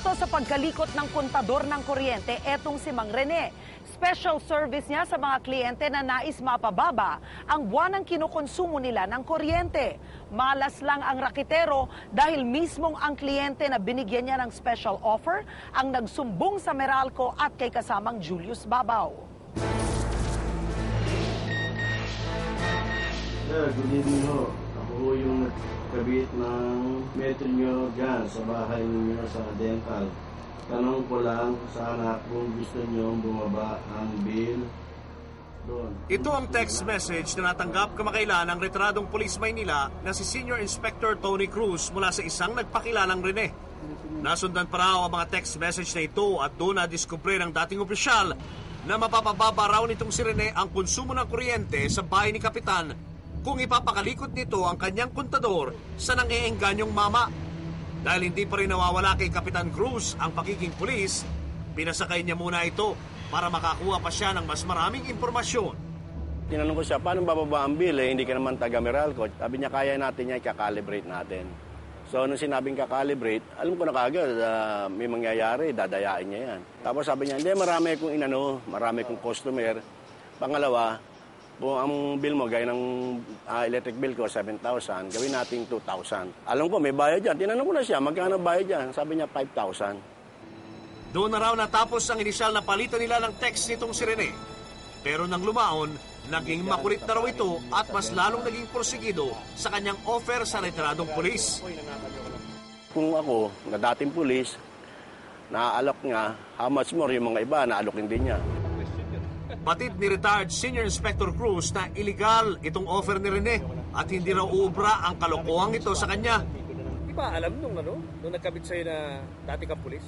Aresto sa pagkalikot ng kontador ng kuryente, etong si Mang Rene. Special service niya sa mga kliyente na nais mapababa ang buwanang kinukonsumo nila ng kuryente. Malas lang ang raketero dahil mismong ang kliyente na binigyan niya ng special offer ang nagsumbong sa Meralco at kay kasamang Julius Babaw. Sir, good evening ho. Ako ho yung nagkabit ng metro nyo dyan sa bahay niyo sa dental. Tanong ko lang sana kung gusto nyo bumaba ang bill doon. Ito ang text message na natanggap kamakailan ng retiradong Police Maynila na si Senior Inspector Tony Cruz mula sa isang nagpakilalang Rene. Nasundan pa raw ang mga text message na ito at doon na-discover ng dating opisyal na mapapababa raw nitong si Rene ang konsumo ng kuryente sa bahay ni Kapitan kung ipapakalikot nito ang kanyang kontador sa nang-eenganyong mama. Dahil hindi pa rin nawawala kay Kapitan Cruz ang pagiging pulis, pinasakay niya muna ito para makakuha pa siya ng mas maraming impormasyon. Tinanong ko siya, paano bababa ang bill? Hindi ka naman taga Meralco. Sabi niya, kaya natin niya, i-calibrate natin. So, nung sinabing kakalibrate, alam ko na kagad, may mangyayari, dadayain niya yan. Tapos sabi niya, hindi, marami kong customer. Pangalawa, ang bill mo, gaya ng electric bill ko, 7,000, gawin natin 2,000. Alam ko, may bayad dyan. Tinanong ko na siya, magkano bayad dyan? Sabi niya, 5,000. Doon na raw natapos ang inisyal na palitan nila ng text nitong si Rene. Pero nang lumaon, naging makulit na raw ito at mas lalong naging porsigido sa kanyang offer sa retiradong pulis. Kung ako, na dating pulis, naaalok nga, how much more yung mga iba, naalokin din niya. Batid ni retired Senior Inspector Cruz na illegal itong offer ni Rene at hindi raw uubra ang kalokohang ito sa kanya. Di ba alam nung nagkabit sa'yo na dati kang pulis?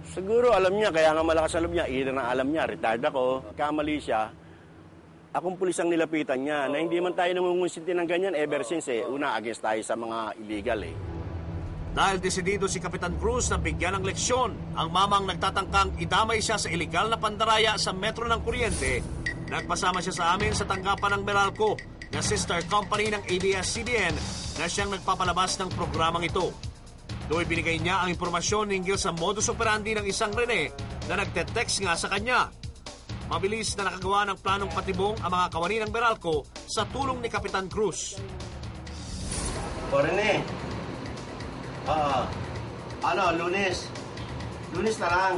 Siguro alam niya, kaya nga malakas ang loob niya. Either na alam niya, retired ako, kamali siya. Akong pulis ang nilapitan niya, na hindi man tayo nangungunsinti ng ganyan ever since Una, against tayo sa mga illegal Dahil desidido si Kapitan Cruz na bigyan ng leksyon ang mamang nagtatangkang idamay siya sa iligal na pandaraya sa metro ng kuryente, nagpasama siya sa amin sa tanggapan ng Meralco na sister company ng ABS-CBN na siyang nagpapalabas ng programang ito. Doon binigay niya ang impormasyon hinggil sa modus operandi ng isang Rene na nagte-text nga sa kanya. Mabilis na nakagawa ng planong patibong ang mga kawani ng Meralco sa tulong ni Kapitan Cruz. O Rene, Lunes. Lunes na lang.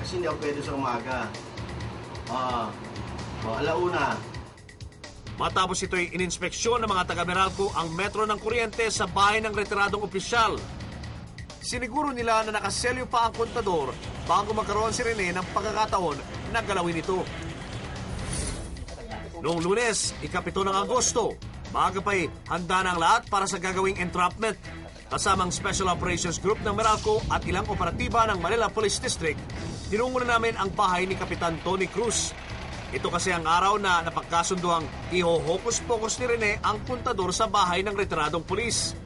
Kasi hindi ako pwede sa umaga. Alauna. Matapos ito'y ininspeksyon ng mga taga-Meralco ang metro ng kuryente sa bahay ng retiradong opisyal. Siniguro nila na nakaselyo pa ang kontador bago magkaroon si Rene ng pagkakataon na galawin ito. Noong Lunes, 7 ng Agosto, maaga pa'y handa na ang lahat para sa gagawing entrapment. Kasamang Special Operations Group ng Meralco at ilang operatiba ng Manila Police District, tinungo na namin ang bahay ni Kapitan Tony Cruz. Ito kasi ang araw na napagkasunduang ihohokus-pokus ni Rene ang kontador sa bahay ng retiradong pulis.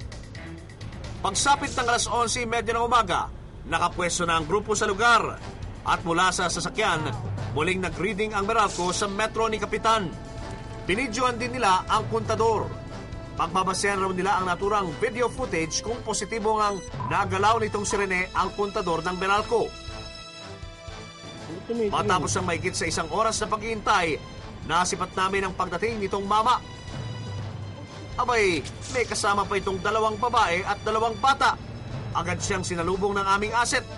Pagsapit ng alas 11:30 ng umaga, nakapwesto na ang grupo sa lugar at mula sa sasakyan, muling nag-reading ang Meralco sa metro ni Kapitan. Binidyoan din nila ang kontador. Pagbabasehan raw nila ang naturang video footage kung positibo ngang nagalaw nitong si Rene ang kontador ng Meralco. Matapos ang mahigit sa 1 oras na paghihintay, nasipat namin ang pagdating nitong mama. Abay, may kasama pa itong 2 babae at 2 bata. Agad siyang sinalubong ng aming asset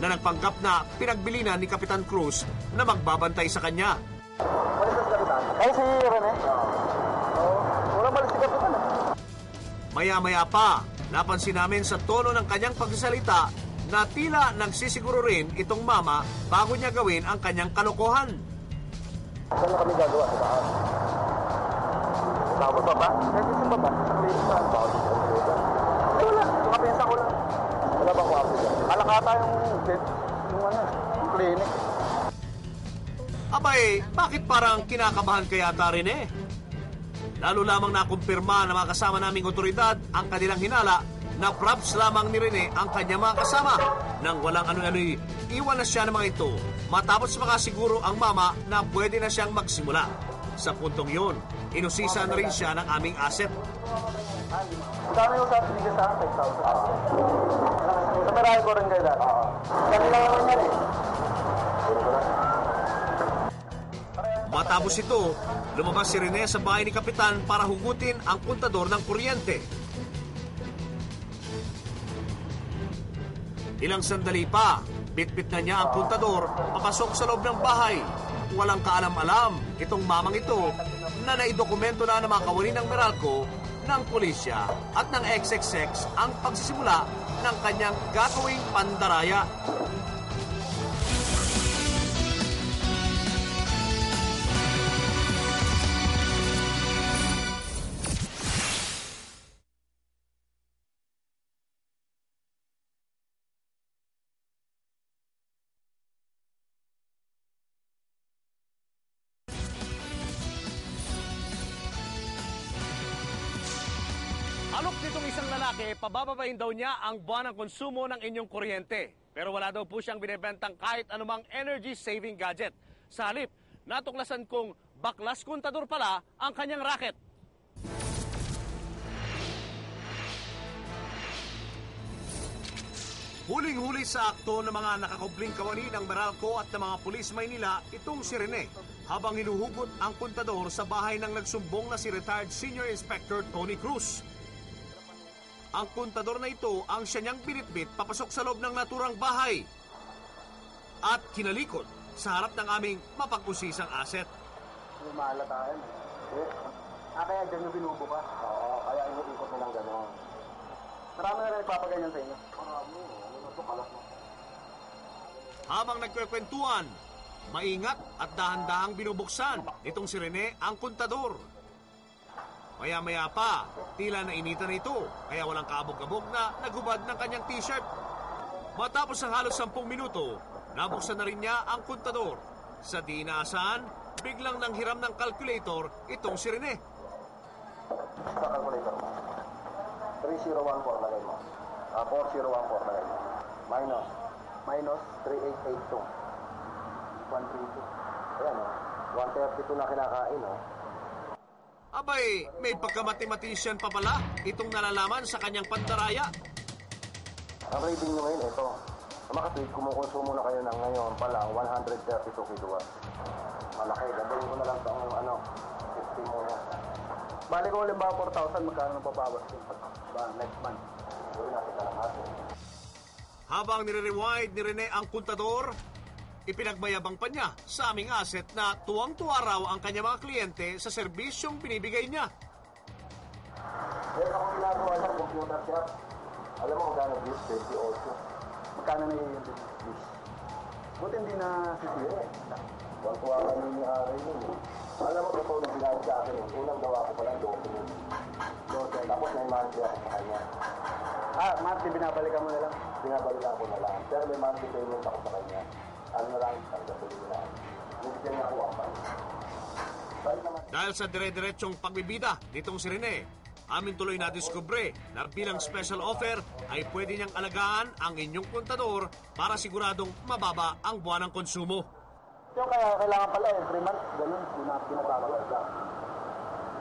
na nagpanggap na pinagbilinan ni Kapitan Cruz na magbabantay sa kanya. Ay, si Rene. Wala balik si Kapitan. Maya-maya pa, napansin namin sa tono ng kanyang pagsasalita na tila nagsisiguro rin itong mama bago niya gawin ang kanyang kalokohan. Saan na kami gagawa sa bahay? Sa baba? Kasi sa baba? Sa klinik ba? Bawal sa klinik ba? Ay, wala. Yung kapinsa ko lang. Wala bang wapo dyan? Alakata yung klinik. Abay, bakit parang kinakabahan kaya ta rin Lalo lamang nakumpirma ng mga kasama naming otoridad ang kanilang hinala na props lamang ni Rene ang kanyang mga kasama. Nang walang ano-ano'y iwan na siya ng mga ito matapos makasiguro ang mama na pwede na siyang magsimula. Sa puntong yun, inusisa na rin siya ng aming asset. Kami yung sa binigay sa akin, 5,000. Sa Meralco ko rin kayo dati. Kanila naman yan eh. Matapos ito, lumabas si Rene sa bahay ni Kapitan para hugutin ang kontador ng kuryente. Ilang sandali pa, bitbit na niya ang kontador papasok sa loob ng bahay. Walang kaalam-alam itong mamang ito na naidokumento na ng mga kawani ng Meralco, ng pulisya at ng XXX ang pagsisimula ng kanyang gagawing pandaraya. Alok nitong isang lalaki, pabababain daw niya ang buwan ng konsumo ng inyong kuryente. Pero wala daw po siyang binibentang kahit anumang energy-saving gadget. Sa halip, natuklasan kong baklas kontador pala ang kanyang racket. Huling-huli sa akto ng mga nakakubling kawani ng Meralco at ng mga pulis Maynila itong si Rene habang hinuhugot ang kontador sa bahay ng nagsumbong na si retired Senior Inspector Tony Cruz. Ang kontador na ito ang siya niyang binitbit papasok sa loob ng naturang bahay at kinalikot sa harap ng aming mapag-usisang asset. Lumalata yan. Kaya dyan yung binubukas. Oo, kaya inikot mo lang gano'n. Marami na rin ipapaganyan sa inyo. Marami. Habang nagkwekwentuhan, maingat at dahan-dahang binubuksan itong si Rene ang kontador. Maya-maya pa, tila nainitan na ito, kaya walang kaabog-abog na nagubad ng kanyang t-shirt. Matapos ang halos 10 minuto, nabuksan na rin niya ang kontador. Sa di inaasahan, biglang nanghiram ng calculator itong si Rene. Sa calculator mo. 3014 lagay mo. 4014 lagay mo. Minus 3882. 132. Ayan o. 132 na kinakain o. Abay, may pagka-mathematician pa pala itong nalalaman sa kanyang pandaraya. Ang rating nyo ngayon, ito. Sa makatwid, kumukonsumo na kayo ng ngayon pa lang 132 kilowatts. Malaki. Gandalin ko na lang sa 50 mo na. Bali ko ulit ba 4,000, magkano nang pabawas next month. Gawin natin ka lang natin. Habang nire-rewind ni Rene ang kontador, ipinagmayabang pa niya sa aming asset na tuwang-tuwa raw ang kanyang mga kliyente sa serbisyong binibigay niya. Meron akong ginagawa sa computer shop. Alam mo magkano views? 28. Magkano na yung views? Buti hindi na sisira eh. Tuwang-tuwa kami ni Ari yun eh. Alam mo, totoo na sinabi sa akin yun. Unang gawa ko palang 12. Tapos may monthly ako sa kanya. Monthly binabalikan mo na lang? Binabalikan ko na lang. Pero may monthly payment ako sa kanya. Ano na lang, pagkatuloy na. Hindi niya ako ang Dahil sa dire-diretsyong pagbibida nitong si Rene, amin tuloy na diskubre na bilang special offer ay pwede niyang alagaan ang inyong kontador para siguradong mababa ang buwan ng konsumo. Yung kaya kailangan pala every month, ganun, pinapagawa lang.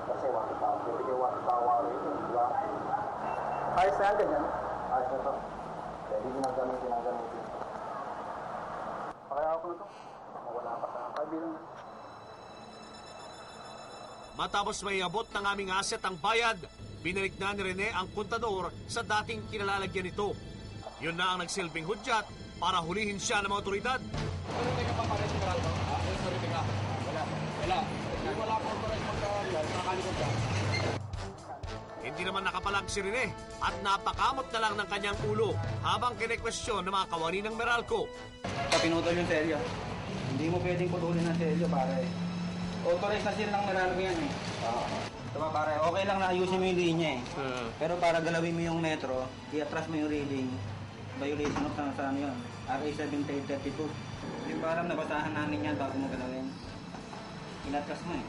Kasi 1,000, hindi kayo 1,000 rin, di ba? Ayos na yan, ganyan. Ayos na to. Pwede ginagamitin. Pakaya ako na to. Wala pa sa kabilang. Matapos may abot ng aming asset ang bayad, binalik na ni Rene ang kontador sa dating kinalalagyan nito. Yun na ang nagsilbing hudyat para hulihin siya ng mga otoridad. Hindi naman nakapalag si Rene at napakamot na lang ng kanyang ulo habang kinekwestiyon ng mga kawani ng Meralco. Pinutol yung selyo. Hindi mo pwedeng putulin ng selyo, pare. Authorized na sila ng Meralco yan eh. Diba pare, okay lang na ayusin mo yung linya eh. Pero para galawin mo yung metro, i-atras mo yung reading. Violation of saan yun? RA 7832. Hindi pa alam, nabasahan namin yan bago mo galawin. Inatras mo eh.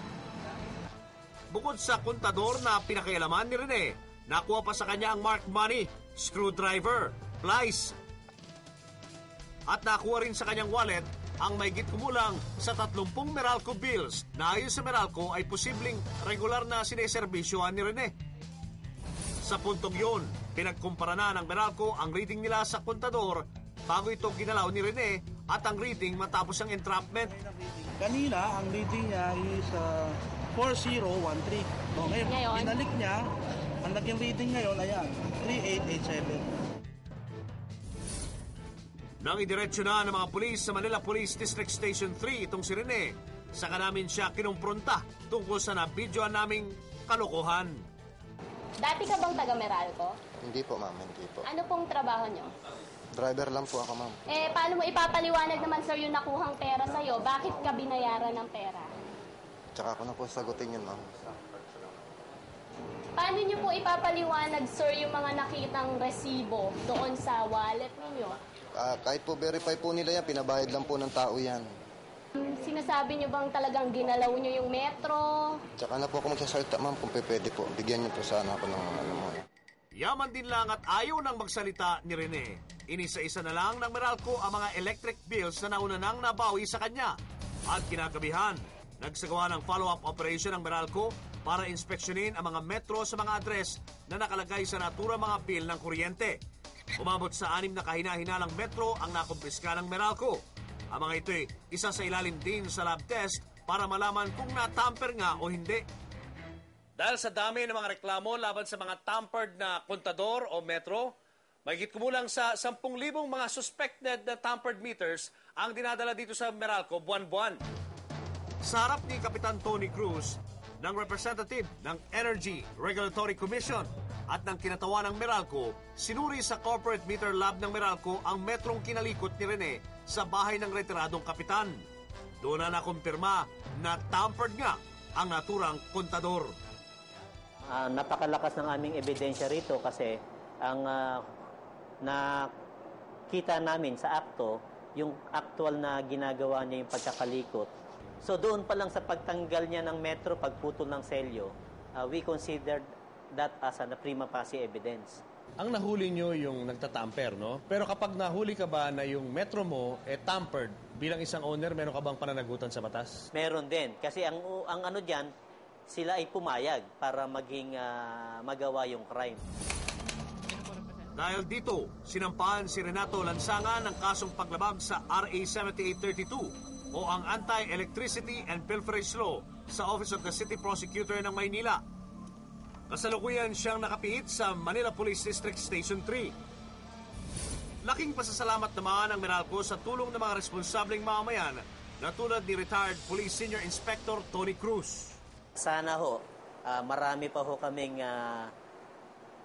Bukod sa kontador na pinakailaman ni Rene, nakuha pa sa kanya ang marked money, screwdriver, plies. At nakuha rin sa kanyang wallet ang mahigit kumulang sa 30 Meralco bills na ayon sa Meralco ay posibleng regular na sineserbisyohan ni Rene. Sa puntong yun, pinagkumpara na ng Meralco ang reading nila sa kontador bago ito ginalaw ni Rene at ang reading matapos ang entrapment. Kanina, ang reading niya is 4013. So, ngayon, binalik niya, ang naging reading ngayon, ayan, 3887. Nang idiretso na ng mga pulis sa Manila Police District Station 3 itong si Rene, saka namin siya kinumpronta tungkol sa nabidyoan naming kalokohan. Dati ka bang taga Meralco? Hindi po, ma'am. Hindi po. Ano pong trabaho nyo? Driver lang po ako, ma'am. Paano mo ipapaliwanag naman, sir, yung nakuhang pera sa'yo? Bakit ka binayaran ng pera? Tsaka ako na po sagutin yun, ma'am. Paano nyo po ipapaliwanag, sir, yung mga nakitang resibo doon sa wallet ninyo? Kahit po verify po nila yan, pinabayad lang po ng tao yan. Sinasabi nyo bang talagang ginalaw nyo yung metro? Tsaka na po ako magsasalita, ma'am, kung pwede po. Bigyan niyo po sana ako ng ano mo. Yaman din lang at ayaw nang magsalita ni Rene. Inisa-isa na lang ng Meralco ang mga electric bills na nauna nang nabawi sa kanya. At kinagabihan, nagsagawa ng follow-up operation ng Meralco para inspeksyonin ang mga metro sa mga address na nakalagay sa naturang mga bill ng kuryente. Umabot sa 6 na kahina-hinalang metro ang nakumpiska ng Meralco. Ang mga ito'y isa sa ilalim din sa lab test para malaman kung natamper nga o hindi. Dahil sa dami ng mga reklamo laban sa mga tampered na kontador o metro, mahigit kumulang sa 10,000 mga suspected na tampered meters ang dinadala dito sa Meralco buwan-buwan. Sa harap ni Kapitan Tony Cruz, ng representative ng Energy Regulatory Commission at ng kinatawan ng Meralco, sinuri sa corporate meter lab ng Meralco ang metrong kinalikot ni Rene sa bahay ng retiradong kapitan. Doon na nakumpirma na tampered nga ang naturang kontador. Napakalakas ng aming ebidensya rito kasi ang nakita namin sa akto, yung actual na ginagawa niya yung pagkakalikot. So doon pa lang sa pagtanggal niya ng metro, pagputol ng selyo, we considered that as a prima facie evidence. Ang nahuli nyo yung nagtatamper, no? Pero kapag nahuli ka ba na yung metro mo tampered, bilang isang owner, meron ka bang pananagutan sa batas? Meron din. Kasi ang ano dyan, sila ay pumayag para maging magawa yung crime. Dahil dito, sinampahan si Renato Lansangan ng kasong paglabag sa RA 7832 o ang Anti-Electricity and Pilferage Law sa Office of the City Prosecutor ng Maynila. Kasalukuyan siyang nakapihit sa Manila Police District Station 3. Laking pasasalamat naman ng Meralco sa tulong ng mga responsableng mamamayan na tulad ni retired Police Senior Inspector Tony Cruz. Sana ho, marami pa ho kaming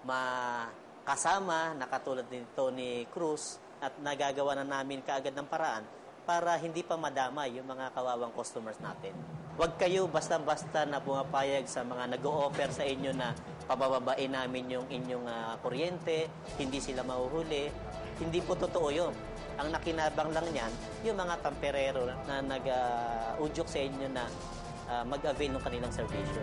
makasama na katulad ni Tony Cruz at nagagawa na namin kaagad ng paraan para hindi pa madamay yung mga kawawang customers natin. Huwag kayo basta-basta na pumapayag sa mga nag-o-offer sa inyo na pabababain namin yung inyong kuryente, hindi sila mahuhuli. Hindi po totoo yun. Ang nakinabang lang niyan, yung mga tamperero na nag-udyok sa inyo na mag-avail ng kanilang servisyo.